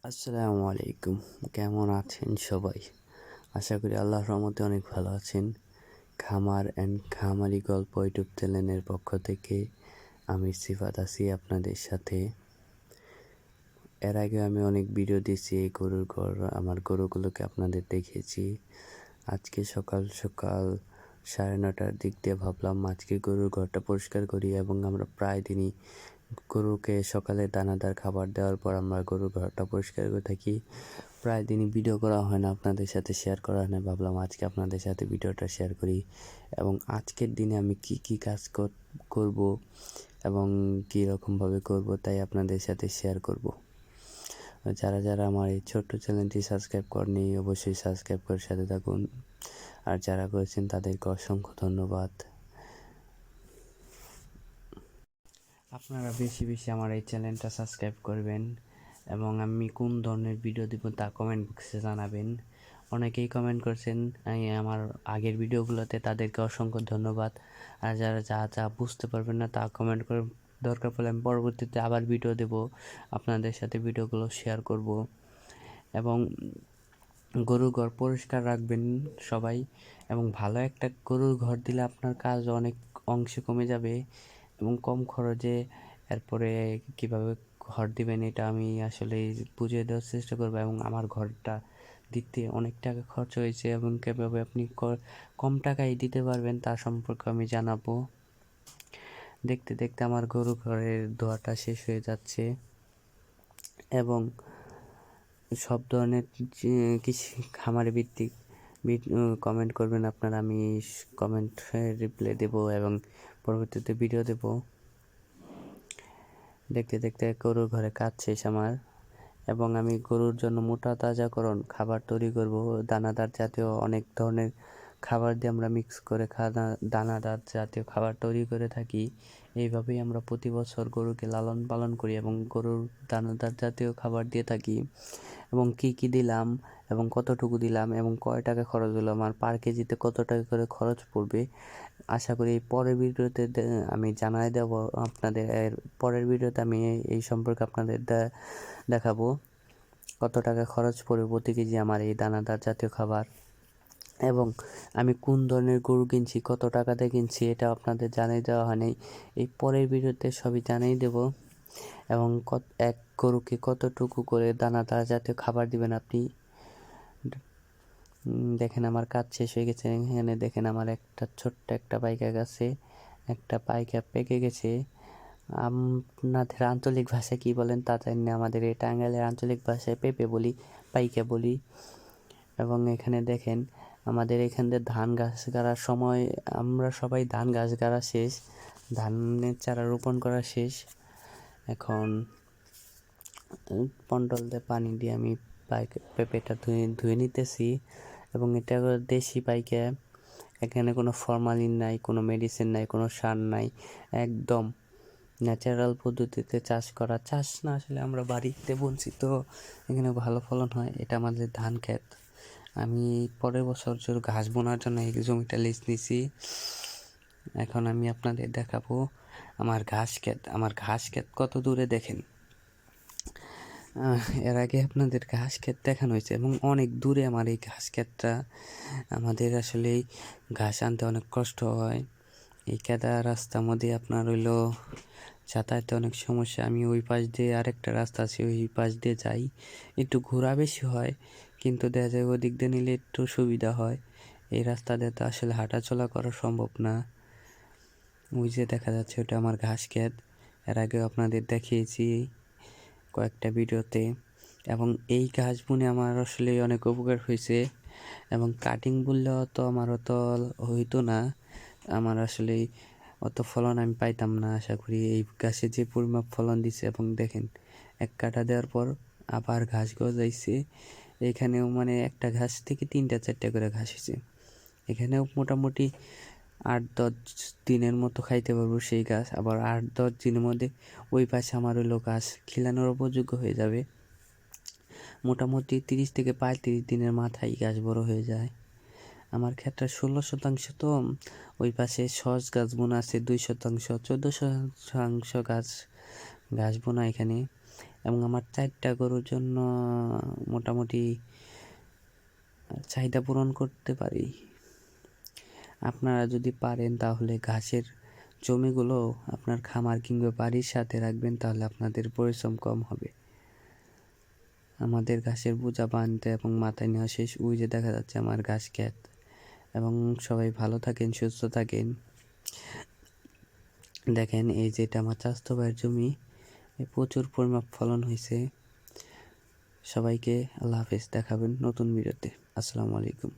আসসালামু আলাইকুম। কেমন আছেন সবাই? আশা করি আল্লাহর রহমতে অনেক ভালো আছেন। খামার অ্যান্ড খামারি গল্প ইউটিউব চ্যানেলের পক্ষ থেকে আমি সিফাত আছি আপনাদের সাথে। এর আগে আমি অনেক ভিডিও দিয়েছি এই গরুর ঘর, আমার গরুগুলোকে আপনাদের দেখিয়েছি। আজকে সকাল সকাল 9:30টার দিক দিয়ে ভাবলাম আজকে গরুর ঘরটা পরিষ্কার করি, এবং আমরা প্রায় দিনই গরুকে সকালে দানাদার খাবার দেওয়ার পর আমরা গরুর ঘরটা পরিষ্কার করে থাকি। প্রায় দিনই ভিডিও করা হয় না, আপনাদের সাথে শেয়ার করা হয় না। ভাবলাম আজকে আপনাদের সাথে ভিডিওটা শেয়ার করি, এবং আজকের দিনে আমি কি কাজ করব এবং কী রকমভাবে করব তাই আপনাদের সাথে শেয়ার করব। যারা আমার এই ছোট্ট চ্যানেলটি সাবস্ক্রাইব করেনি অবশ্যই সাবস্ক্রাইব করে সাথে থাকুন, আর যারা করেছেন তাদেরকে অসংখ্য ধন্যবাদ। আপনারা বেশি বেশি আমার এই চ্যানেলটা সাবস্ক্রাইব করবেন, এবং আমি কোন ধরনের ভিডিও দিব তা কমেন্ট বক্সে জানাবেন। অনেকেই কমেন্ট করছেন আমার আগের ভিডিওগুলোতে, তাদেরকে অসংখ্য ধন্যবাদ। আর যারা যা বুঝতে পারবেন না তা কমেন্ট করে, দরকার পড়লে আমি পরবর্তীতে আবার ভিডিও দেব, আপনাদের সাথে ভিডিওগুলো শেয়ার করব। এবং গরুর ঘর পরিষ্কার রাখবেন সবাই, এবং ভালো একটা গরুর ঘর দিলে আপনার কাজ অনেক অংশে কমে যাবে এবং কম খরচে। এরপরে কিভাবে ঘর দিবেন এটা আমি আসলে বুঝিয়ে দেওয়ার চেষ্টা করব, এবং আমার ঘরটা দিতে অনেক টাকা খরচ হয়েছে এবং কীভাবে আপনি কম টাকায় দিতে পারবেন তা সম্পর্কে আমি জানাবো। দেখতে দেখতে আমার গরু ঘরের ধোয়াটা শেষ হয়ে যাচ্ছে, এবং সব ধরনের কৃষি খামারে ভিত্তিক কমেন্ট করবেন আপনারা, আমি কমেন্টের রিপ্লাই দেব এবং পরবর্তীতে ভিডিও দেব। দেখতে দেখতে গরুর ঘরে কাজ শেষ আমার, এবং আমি গরুর জন্য মোটা তাজাকরণ খাবার তৈরি করব। দানাদার জাতীয় অনেক ধরনের খাবার দিয়ে আমরা মিক্স করে দানাদার জাতীয় খাবার তৈরি করে থাকি। এইভাবেই আমরা প্রতি বছর গরুকে লালন পালন করি এবং গরুর দানাদার জাতীয় খাবার দিয়ে থাকি। এবং কি দিলাম এবং কতটুকু দিলাম এবং কয় টাকা খরচ হলো, আমার পার কেজিতে কত টাকা করে খরচ পড়বে, আশা করি পরের ভিডিওতে আমি জানাই দেব আপনাদের। পরের ভিডিওতে আমি এই সম্পর্কে আপনাদের দেখাবো কত টাকা খরচ পড়বে প্রতি কেজি আমার এই দানাদার জাতীয় খাবার, এবং আমি কোন ধরনের গরু কিনছি, কত টাকাতে কিনছি, এটা আপনাদের জানিয়ে দেওয়া হয়নি। এই পরের ভিডিওতে সবই জানিয়ে দেব। এবং এক গরুকে কতটুকু করে দানাদার জাতীয় খাবার দিবেন আপনি। দেখেন আমার কাজ শেষ হয়ে গেছে। এখানে দেখেন আমার একটা ছোট্ট একটা পাইকা গাছে একটা পাইকা পেকে গেছে। আপনাদের আঞ্চলিক ভাষায় কী বলেন তা জানি না, আমাদের এই টাঙ্গাইলের আঞ্চলিক ভাষায় পেঁপে বলি, পাইকা বলি। এবং এখানে দেখেন আমাদের এখান থেকে ধান গাছ গাড়ার সময় আমরা সবাই ধান গাছ গাড়া শেষ, ধানের চারা রোপণ করা শেষ। এখন পন্টল দিয়ে পানি দিয়ে আমি পেঁপেটা ধুয়ে নিতেছি, এবং এটা দেশি পাইকা। এখানে কোনো ফরমালিন নাই, কোনো মেডিসিন নাই, কোনো সার নাই, একদম ন্যাচারাল পদ্ধতিতে চাষ করা। চাষ না আসলে আমরা বাড়িতে বুনছি তো এখানে ভালো ফলন হয়। এটা আমাদের ধান ক্ষেত। আমি পরের বছর ঘাস বোনার জন্য এই জমিটা লিজ নিছি। এখন আমি আপনাদের দেখাবো আমার ঘাস ক্ষেত কত দূরে দেখেন। এর আগে আপনাদের ঘাস ক্ষেত দেখানো হয়েছে, এবং অনেক দূরে আমার এই ঘাস ক্ষেতটা। আমাদের আসলে ঘাস আনতে অনেক কষ্ট হয়, এই কেদা রাস্তার মধ্যে আপনার যাতায়াতে অনেক সমস্যা। আমি ওই পাশ দিয়ে আরেকটা রাস্তা আছে, ওই পাশ দিয়ে যাই, একটু ঘোরা বেশি হয়, কিন্তু দেখা যায় ওদিক দিয়ে নিলে একটু সুবিধা হয়। এই রাস্তা দিয়ে তো আসলে হাঁটাচলা করা সম্ভব না। ওই যে দেখা যাচ্ছে ওটা আমার ঘাস ক্ষেত, এর আগেও আপনাদের দেখিয়েছি কয়েকটা ভিডিওতে। এবং এই ঘাস বুনে আমার আসলে অনেক উপকার হয়েছে, এবং কাটিং বললেও তো আমার অত হইতো না, আমার আসলে অত ফলন আমি পাইতাম না। আশা করি এই গাছে যে পরিমাপ ফলন দিছে, এবং দেখেন এক কাটা দেওয়ার পর আবার ঘাস গজাইছে। এখানেও মানে একটা ঘাস থেকে 3-4টা করে ঘাস হয়েছে। এখানেও মোটামুটি 8-10 দিনের মতো খাইতে পারবো সেই গাছ। আবার 8-10 দিনের মধ্যে ওই পাশে আমার গাছ খিলানোর উপযোগ্য হয়ে যাবে। মোটামুটি 30 থেকে 35 দিনের মাথায় গাছ বড় হয়ে যায়। আমার ক্ষেতটা 16% তো, ওই পাশে সস গাছ বোনা আছে 2%, 14% ঘাস বোনা এখানে। এবং আমার 4টা গরুর জন্য মোটামুটি চাহিদা পূরণ করতে পারি। আপনারা যদি পারেন তাহলে ঘাসের জমিগুলো আপনার খামার কিংবা বাড়ির সাথে রাখবেন, তাহলে আপনাদের পরিশ্রম কম হবে। আমাদের ঘাসের বোঝা বানতে এবং মাথায় নেওয়া শেষ। ওই যে দেখা যাচ্ছে আমার ঘাস ক্ষেত। এবং সবাই ভালো থাকেন, সুস্থ থাকেন। দেখেন এই যে এটা আমার চাচাতো ভাইয়ের জমি, প্রচুর পরিমাপ ফলন হয়েছে। সবাইকে আল্লাহ হাফেজ, দেখাবেন নতুন ভিডিওতে। আসসালামু আলাইকুম।